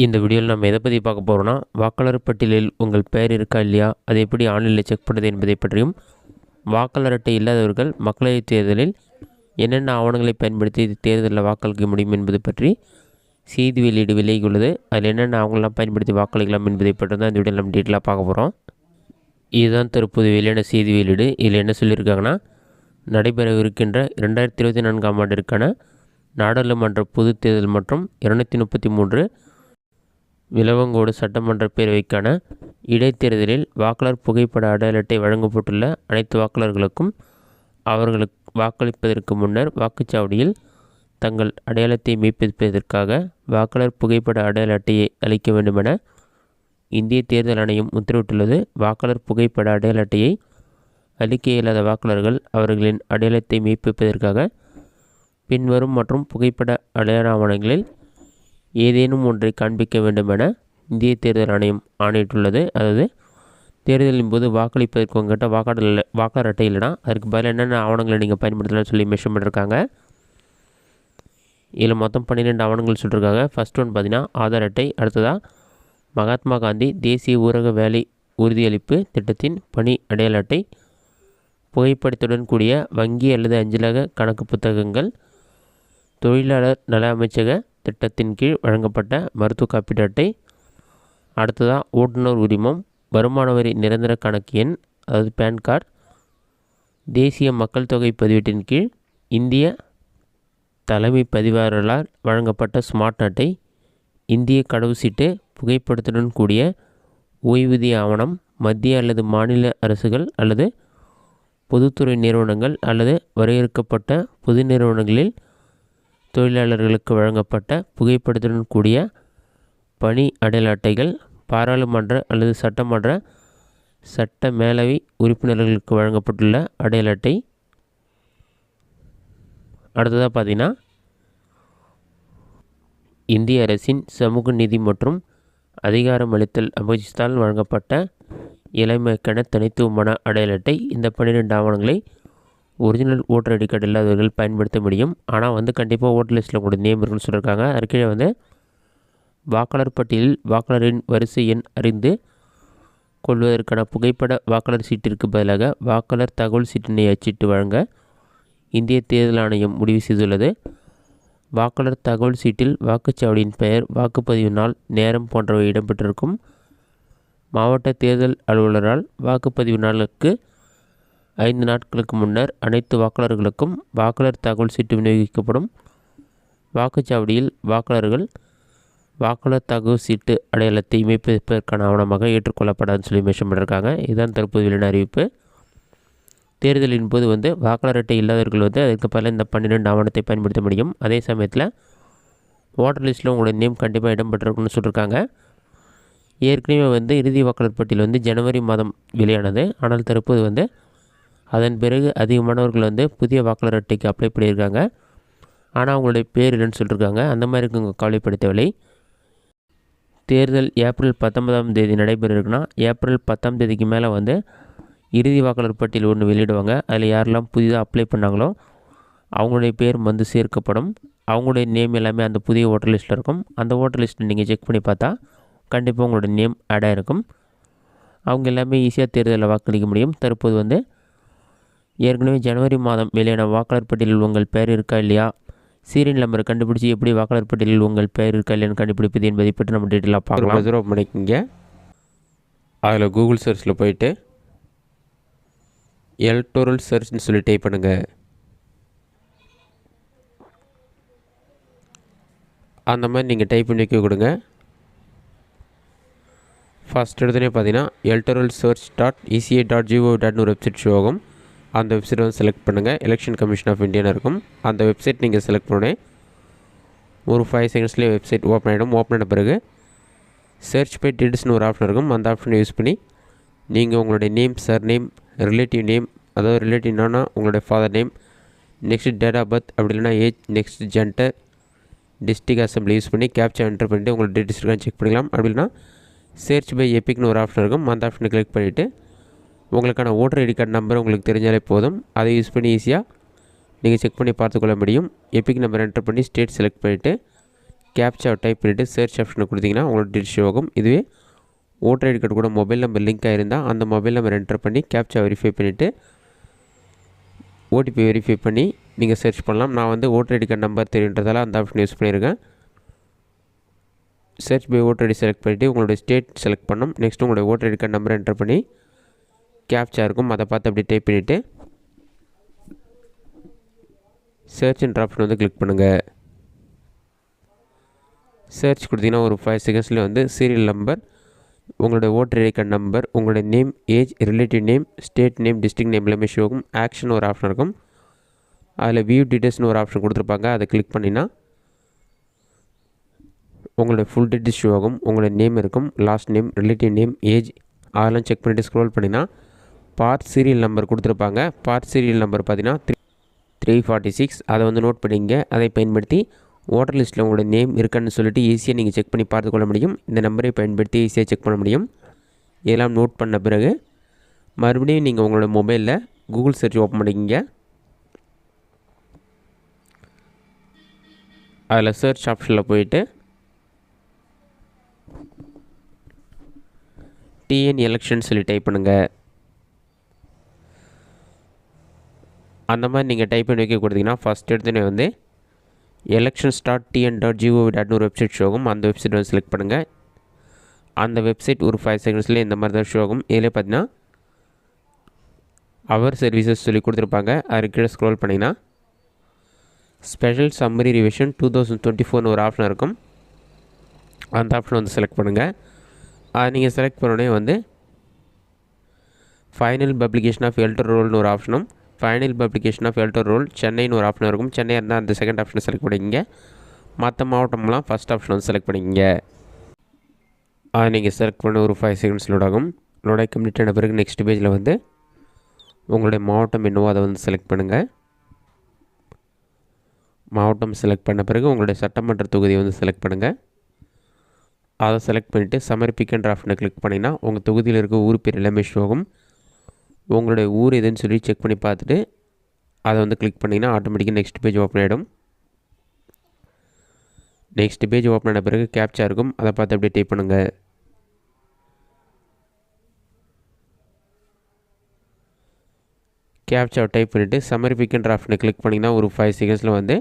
இந்த வீடியோவில் நம்ம எதை பற்றி பார்க்க போகிறோம்னா, வாக்காளர் பட்டியலில் உங்கள் பெயர் இருக்கா இல்லையா, அதை எப்படி ஆன்லைனில் செக் பண்ணுறது என்பதை பற்றியும், வாக்காளர் அட்டை இல்லாதவர்கள் மக்களவைத் தேர்தலில் என்னென்ன ஆவணங்களை பயன்படுத்தி தேர்தலில் வாக்களிக்க முடியும் என்பது பற்றி செய்தி வெளியீடு விலகியுள்ளது. அதில் என்னென்ன ஆவணங்கள்லாம் பயன்படுத்தி வாக்களிக்கலாம் என்பதை பற்றி தான் இந்த வீடியோவில் நம்ம டீட்டெயிலாக பார்க்க போகிறோம். இதுதான் தற்போது வெளியான செய்தி வெளியீடு. இதில் என்ன சொல்லியிருக்காங்கன்னா, நடைபெறவிருக்கின்ற 2024ஆம் ஆண்டிற்கான நாடாளுமன்ற பொதுத் தேர்தல் மற்றும் 233 விளவங்கோடு சட்டமன்ற பேரவைக்கான இடைத்தேர்தலில் வாக்காளர் புகைப்பட அடையாள அட்டை வழங்கப்பட்டுள்ள அனைத்து வாக்காளர்களுக்கும் அவர்களுக்கு வாக்களிப்பதற்கு முன்னர் வாக்குச்சாவடியில் தங்கள் அடையாளத்தை மெய்ப்பிப்பதற்காக வாக்காளர் புகைப்பட அடையாள அட்டையை அளிக்க வேண்டுமென இந்திய தேர்தல் ஆணையம் உத்தரவிட்டுள்ளது. வாக்காளர் புகைப்பட அடையாள அட்டையை அளிக்க இயலாத வாக்காளர்கள் அவர்களின் அடையாளத்தை மெய்ப்பிப்பதற்காக பின்வரும் மற்றும் புகைப்பட அடையாள ஆவணங்களில் ஏதேனும் ஒன்றை காண்பிக்க வேண்டும் என இந்திய தேர்தல் ஆணையம் ஆணையிட்டுள்ளது. அதாவது தேர்தலின் போது வாக்களிப்பதற்கு உங்கள்கிட்ட வாக்காளர் அட்டை இல்லைனா அதுக்கு பதில் என்னென்ன ஆவணங்களை நீங்கள் பயன்படுத்தலாம்னு சொல்லி மென்ஷன் பண்ணியிருக்காங்க. இதில் மொத்தம் 12 ஆவணங்கள் சொல்லியிருக்காங்க. ஃபஸ்ட் ஒன் பார்த்தீங்கன்னா ஆதார் அட்டை. அடுத்ததாக மகாத்மா காந்தி தேசிய ஊரக வேலை உறுதியளிப்பு திட்டத்தின் பணி அடையாள அட்டை, புகைப்படத்துடன் கூடிய வங்கி அல்லது அஞ்சலக கணக்கு புத்தகங்கள், தொழிலாளர் நல அமைச்சக திட்டத்தின் கீழ் வழங்கப்பட்ட மருத்துவ காப்பீட்டு அட்டை, அடுத்ததாக ஓட்டுநர் உரிமம், வருமான வரி நிரந்தர கணக்கு எண் அதாவது பேன் கார்டு, தேசிய மக்கள் தொகை பதிவேட்டின் கீழ் இந்திய தலைமை பதிவாளரால் வழங்கப்பட்ட ஸ்மார்ட் அட்டை, இந்திய கடவுச்சீட்டு, புகைப்படத்துடன் கூடிய ஓய்வூதிய ஆவணம், மத்திய அல்லது மாநில அரசுகள் அல்லது பொதுத்துறை நிறுவனங்கள் அல்லது வரையறுக்கப்பட்ட பொது நிறுவனங்களில் தொழிலாளர்களுக்கு வழங்கப்பட்ட புகைப்படத்துடன் கூடிய பணி அடையாள அட்டைகள், பாராளுமன்ற அல்லது சட்டமன்ற சட்ட மேலவை உறுப்பினர்களுக்கு வழங்கப்பட்டுள்ள அடையாள அட்டை. அடுத்ததாக பார்த்தீங்கன்னா இந்திய அரசின் சமூக நீதி மற்றும் அதிகாரமளித்தல் அமைச்சத்தால் வழங்கப்பட்ட இளமைக்கான தனித்துவமான அடையாள அட்டை. இந்த 12 ஆவணங்களை ஒரிஜினல் ஓட்டர் ஐடி கார்டு இல்லாதவர்கள் பயன்படுத்த முடியும். ஆனால் கண்டிப்பாக ஓட்டர் லிஸ்ட்டில் உங்களோட நேம் இருக்குன்னு சொல்லியிருக்காங்க. அதுக்கீழே வாக்காளர் பட்டியலில் வாக்காளரின் வரிசை எண் அறிந்து கொள்வதற்கான புகைப்பட வாக்காளர் சீட்டிற்கு பதிலாக வாக்காளர் தகவல் சீட்டினை அச்சிட்டு வழங்க இந்திய தேர்தல் ஆணையம் முடிவு செய்துள்ளது. வாக்காளர் தகவல் சீட்டில் வாக்குச்சாவடியின் பெயர், வாக்குப்பதிவு நாள், நேரம் போன்றவை இடம்பெற்றிருக்கும். மாவட்ட தேர்தல் அலுவலரால் வாக்குப்பதிவு நாளுக்கு 5 நாட்களுக்கு முன்னர் அனைத்து வாக்காளர்களுக்கும் வாக்காளர் தகவல் சீட்டு விநியோகிக்கப்படும். வாக்குச்சாவடியில் வாக்காளர்கள் வாக்காளர் தகவல் சீட்டு அடையாளத்தை இமைப்பதற்கான ஆவணமாக ஏற்றுக்கொள்ளப்படாதுன்னு சொல்லி மென்ஷன் பண்ணியிருக்காங்க. இதுதான் தற்போது வெளியான அறிவிப்பு. தேர்தலின் போது வாக்காளர் அட்டை இல்லாதவர்கள் அதுக்கு பல இந்த 12 ஆவணத்தை பயன்படுத்த முடியும். அதே சமயத்தில் ஓட்டர் லிஸ்ட்டில் உங்களோட நேம் கண்டிப்பாக இடம்பெற்றிருக்குன்னு சொல்லியிருக்காங்க. ஏற்கனவே இறுதி வாக்காளர் பட்டியல் ஜனவரி மாதம் வெளியானது. ஆனால் தற்போது அதன் பிறகு அதிகமானவர்கள் புதிய வாக்காளர் அட்டைக்கு அப்ளை பண்ணியிருக்காங்க. ஆனால் அவங்களுடைய பேர் இல்லைன்னு சொல்லியிருக்காங்க. அந்த மாதிரி இருக்குங்க, கவலைப்பட தேவையில்லை. தேர்தல் ஏப்ரல் 19ஆம் தேதி நடைபெற இருக்குன்னா ஏப்ரல் 10ஆம் தேதிக்கு மேலே இறுதி வாக்காளர் பட்டியல் ஒன்று வெளியிடுவாங்க. அதில் யாரெல்லாம் புதிதாக அப்ளை பண்ணாங்களோ அவங்களுடைய பேர் சேர்க்கப்படும். அவங்களுடைய நேம் எல்லாமே அந்த புதிய ஓட்டர் லிஸ்ட்டில் இருக்கும். அந்த ஓட்டர் லிஸ்ட்டை நீங்கள் செக் பண்ணி பார்த்தா கண்டிப்பாக உங்களோட நேம் ஆட் ஆகிருக்கும். அவங்க எல்லாமே ஈஸியாக தேர்தலில் வாக்களிக்க முடியும். தற்போது ஏற்கனவே ஜனவரி மாதம் வெளியான வாக்காளர் பட்டியலில் உங்கள் பெயர் இருக்கா இல்லையா, சீரியல் நம்பரை கண்டுபிடிச்சி எப்படி வாக்காளர் பட்டியலில் உங்கள் பெயர் இருக்கா இல்லையான்னு கண்டுபிடிப்பது என்பதை பற்றி நம்ம டீட்டெயிலாக பார்க்கலாம். ஜீரோ பண்ணிக்கோங்க. அதில் கூகுள் சர்ச்சில் போயிட்டு எலக்டோரல் சர்ச்னு சொல்லி டைப் பண்ணுங்கள். அந்த மாதிரி நீங்கள் டைப் பண்ணி வைக்க கொடுங்க. ஃபஸ்ட் எடுத்தோடனே பார்த்தீங்கன்னா electoralsearch.eca.gov.in ஒரு வெப்சைட் ஷோ ஆகும். அந்த வெப்சைட் செலக்ட் பண்ணுங்கள். எலெக்ஷன் கமிஷன் ஆஃப் இந்தியான்னு இருக்கும். அந்த வெப்சைட் நீங்கள் செலக்ட் பண்ணோடனே ஒரு 5 செகண்ட்ஸ்லேயே வெப்சைட் ஓப்பன் ஆகிடும். ஓப்பன் ஆன பிறகு சர்ச் பை டீட்டெயில்ஸ்னு ஒரு ஆப்ஷன் இருக்கும். அந்த ஆப்ஷனை யூஸ் பண்ணி நீங்கள் உங்களுடைய name, surname, relative name, அதாவது ரிலேட்டிவ்னா உங்களுடைய father name, next date of birth, அப்படி இல்லைனா age, next gender, district assembly use பண்ணி கேப்சா என்டர் பண்ணிவிட்டு உங்களோட டீட்டெயில்ஸ் இருக்கான்னு செக் பண்ணிக்கலாம். அப்படி இல்லைனா சர்ச் பை எபிக்னு ஒரு ஆப்ஷன் இருக்கும். அந்த ஆப்ஷனை கிளிக் பண்ணிவிட்டு உங்களுக்கான ஓட்டர் ஐடி கார்டு நம்பர் உங்களுக்கு தெரிஞ்சாலே போதும். அதை யூஸ் பண்ணி ஈஸியாக நீங்கள் செக் பண்ணி பார்த்துக்கொள்ள முடியும். எபிக் நம்பர் என்டர் பண்ணி ஸ்டேட் செலக்ட் பண்ணிவிட்டு கேப்சாவை டைப் பண்ணிவிட்டு சர்ச் ஆப்ஷனை கொடுத்தீங்கன்னா உங்களோட டீட்டெயில்ஸ் ஷோ ஆகும். இதுவே ஓட்டர் ஐடி கார்டு கூட மொபைல் நம்பர் லிங்க் ஆகிருந்தால் அந்த மொபைல் நம்பர் என்டர் பண்ணி கேப்சா வெரிஃபை பண்ணிவிட்டு ஓடிபி வெரிஃபை பண்ணி நீங்கள் சர்ச் பண்ணலாம். நான் வந்து ஓட்டர் ஐடி கார்டு நம்பர் தெரியுன்றதால அந்த ஆப்ஷன் யூஸ் பண்ணியிருக்கேன். Search by voter ID select பண்ணிவிட்டு உங்களோட ஸ்டேட் செலக்ட் பண்ணணும். நெக்ஸ்ட்டு உங்களோட ஓட்டர் ஐடி கார்டு நம்பரை என்டர் பண்ணி கேப்சா இருக்கும் அதை பார்த்து அப்படி டைப் பண்ணிவிட்டு சர்ச்ன்ற ஆப்ஷன் வந்து கிளிக் பண்ணுங்கள். சர்ச் கொடுத்தீங்கன்னா ஒரு 5 செகண்ட்ஸில் வந்து சீரியல் நம்பர், உங்களோட ஓட்டர் ஐடி கார்டு நம்பர், உங்களோட name, age, relative name, state name, district name எல்லாமே ஷோ ஆகும். ஆக்ஷன் ஒரு ஆப்ஷன் இருக்கும். அதில் வியூ டீட்டெயில்ஸ்னு ஒரு ஆப்ஷன் கொடுத்துருப்பாங்க. அதை கிளிக் பண்ணினா உங்களோட ஃபுல் டீட்டெயில்ஸ் ஷோ ஆகும். உங்களோட நேம் இருக்கும், last name, relative name, age அதெல்லாம் செக் பண்ணிவிட்டு ஸ்க்ரோல் பண்ணினா பார்ட் சீரியல் நம்பர் கொடுத்துருப்பாங்க. பார்ட் சீரியல் நம்பர் பார்த்தீங்கன்னா 346. அதை வந்து நோட் பண்ணிங்க. அதை பயன்படுத்தி ஓட்டர் லிஸ்ட்டில் உங்களோட நேம் இருக்கான்னு சொல்லிட்டு ஈஸியாக நீங்கள் செக் பண்ணி பார்த்துக்கொள்ள முடியும். இந்த நம்பரை பயன்படுத்தி ஈஸியாக செக் பண்ண முடியும். இதெல்லாம் நோட் பண்ண பிறகு மறுபடியும் நீங்கள் உங்களோட மொபைலில் கூகுள் சர்ச் ஓப்பன் பண்ணிக்கிங்க. அதில் சர்ச் ஆப்ஷனில் போயிட்டு டிஎன் எலெக்ஷன் சொல்லி டைப் பண்ணுங்கள். அந்த மாதிரி நீங்கள் டைப் பண்ணி வைக்க கொடுத்தீங்கன்னா ஃபஸ்ட் எடுத்துனே வந்து elections.tn.gov.in ஒரு வெப்சைட் ஷோ ஆகும். அந்த வெப்சைட் வந்து செலக்ட் பண்ணுங்கள். அந்த வெப்சைட் ஒரு 5 செகண்ட்ஸில் இந்த மாதிரி தான் ஷோ ஆகும். இதில் பார்த்தீங்கன்னா அவர் சர்வீசஸ் சொல்லி கொடுத்துருப்பாங்க. அது கீழே ஸ்க்ரோல் பண்ணிங்கன்னா ஸ்பெஷல் சம்மரி ரிவிஷன் 2024 ஒரு ஆப்ஷன் இருக்கும். அந்த ஆப்ஷன் வந்து செலக்ட் பண்ணுங்கள். அதை நீங்கள் செலக்ட் பண்ணோடனே வந்து ஃபைனல் பப்ளிகேஷன் ஆஃப் எல்டர் ரோல்னு ஒரு ஆப்ஷனும், final publication of elder roll சென்னைன்னு ஒரு ஆப்ஷன் இருக்கும். சென்னை இருந்தால் அந்த செகண்ட் ஆப்ஷனை செலக்ட் பண்ணிக்கிங்க. மற்ற மாவட்டம்லாம் ஃபஸ்ட் ஆப்ஷன் வந்து செலக்ட் பண்ணிக்கிங்க. அதை நீங்கள் செலக்ட் பண்ண ஒரு 5 செகண்ட்ஸ் லோட் ஆகும். லோடாக கம்ப்ளீட் ஆன பிறகு நெக்ஸ்ட் பேஜில் வந்து உங்களுடைய மாவட்டம் என்னவோ அதை வந்து செலக்ட் பண்ணுங்கள். மாவட்டம் செலக்ட் பண்ண பிறகு உங்களுடைய சட்டமன்ற தொகுதியை வந்து செலக்ட் பண்ணுங்கள். அதை செலக்ட் பண்ணிவிட்டு சமர்ப்பிக்கின்ற ஆப்ஷனை கிளிக் பண்ணிங்கன்னா உங்கள் தொகுதியில் இருக்க ஊர் பேர் எல்லாமே ஷோ ஆகும். உங்களுடைய ஊர் எதுன்னு சொல்லி செக் பண்ணி பார்த்துட்டு அதை வந்து கிளிக் பண்ணிங்கன்னா ஆட்டோமேட்டிக்காக நெக்ஸ்ட் பேஜ் ஓப்பன் ஆகிடும். நெக்ஸ்ட் பேஜ் ஓப்பன் ஆன பிறகு கேப்சா இருக்கும். அதை பார்த்து அப்படியே டைப் பண்ணுங்கள். கேப்சாவை டைப் பண்ணிவிட்டு சமர்ப்பிக்கின்ற ஆப்ஷனை கிளிக் பண்ணிங்கன்னா ஒரு 5 செகண்ட்ஸில் வந்து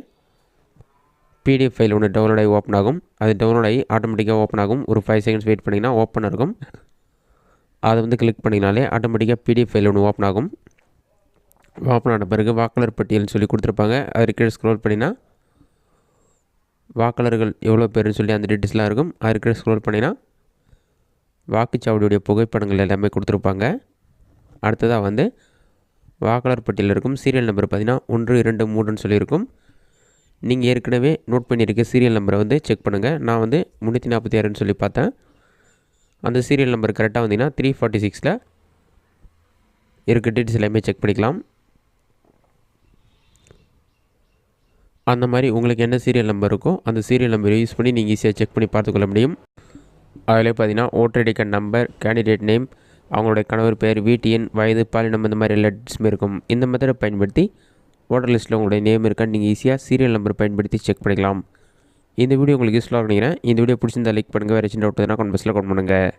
பிடிஎஃப் ஃபைல் ஒன்று டவுன்லோட் ஆகி ஓப்பன் ஆகும். அது டவுன்லோட் ஆகி ஆட்டோமேட்டிக்காக ஓப்பன் ஆகும். ஒரு 5 செகண்ட்ஸ் வெயிட் பண்ணிங்கன்னா ஓப்பன் இருக்கும். அதை வந்து கிளிக் பண்ணிங்கனாலே ஆட்டோமேட்டிக்காக பிடிஎஃப் ஃபைல் ஒன்று ஓப்பன் ஆகும். ஓப்பன் ஆன பிறகு வாக்காளர் பட்டியல்னு சொல்லி கொடுத்துருப்பாங்க. அது கீழே ஸ்க்ரோல் பண்ணினா வாக்காளர்கள் எவ்வளோ பேருன்னு சொல்லி அந்த டீட்டெயில்ஸ்லாம் இருக்கும். அது கீழே ஸ்க்ரோல் பண்ணினா வாக்குச்சாவடியுடைய புகைப்படங்கள் எல்லாமே கொடுத்துருப்பாங்க. அடுத்ததாக வந்து வாக்காளர் பட்டியலில் இருக்கும் சீரியல் நம்பர் பார்த்திங்கன்னா 1, 2, 3ன்னு சொல்லியிருக்கும். நீங்கள் ஏற்கனவே நோட் பண்ணியிருக்க சீரியல் நம்பரை வந்து செக் பண்ணுங்கள். நான் வந்து 346ன்னு சொல்லி பார்த்தேன். அந்த சீரியல் நம்பர் கரெக்டாக வந்தீங்கன்னா 346ல் இருக்க டீட்டெயில்ஸ் எல்லாமே செக் பண்ணிக்கலாம். அந்த மாதிரி உங்களுக்கு என்ன சீரியல் நம்பர் இருக்கோ அந்த சீரியல் நம்பரை யூஸ் பண்ணி நீங்கள் ஈஸியாக செக் பண்ணி பார்த்துக்கொள்ள முடியும். அதில் பார்த்தீங்கன்னா voter ID card number, candidate name, அவங்களுடைய கணவர் பேர், வீட்டு எண், வயது, பாலினம் இந்த மாதிரி எல்லா டீட்டெயில்ஸுமே இருக்கும். இந்த மெத்தடை பயன்படுத்தி ஓட்டர் லிஸ்ட்டில் உங்களுடைய நேம் இருக்கான்னு நீங்கள் ஈஸியாக சீரியல் நம்பர் பயன்படுத்தி செக் பண்ணிக்கலாம். இந்த வீடியோ உங்களுக்கு யூஸ்ஃபுல்லாக நினைக்கிறேன். இந்த வீடியோ பிடிச்சிருந்தா லைக் பண்ணுங்கள். வேறு சின்ன டவுட் எதுனா கமெண்ட் பாக்ஸில் கமெண்ட் பண்ணுங்கள்.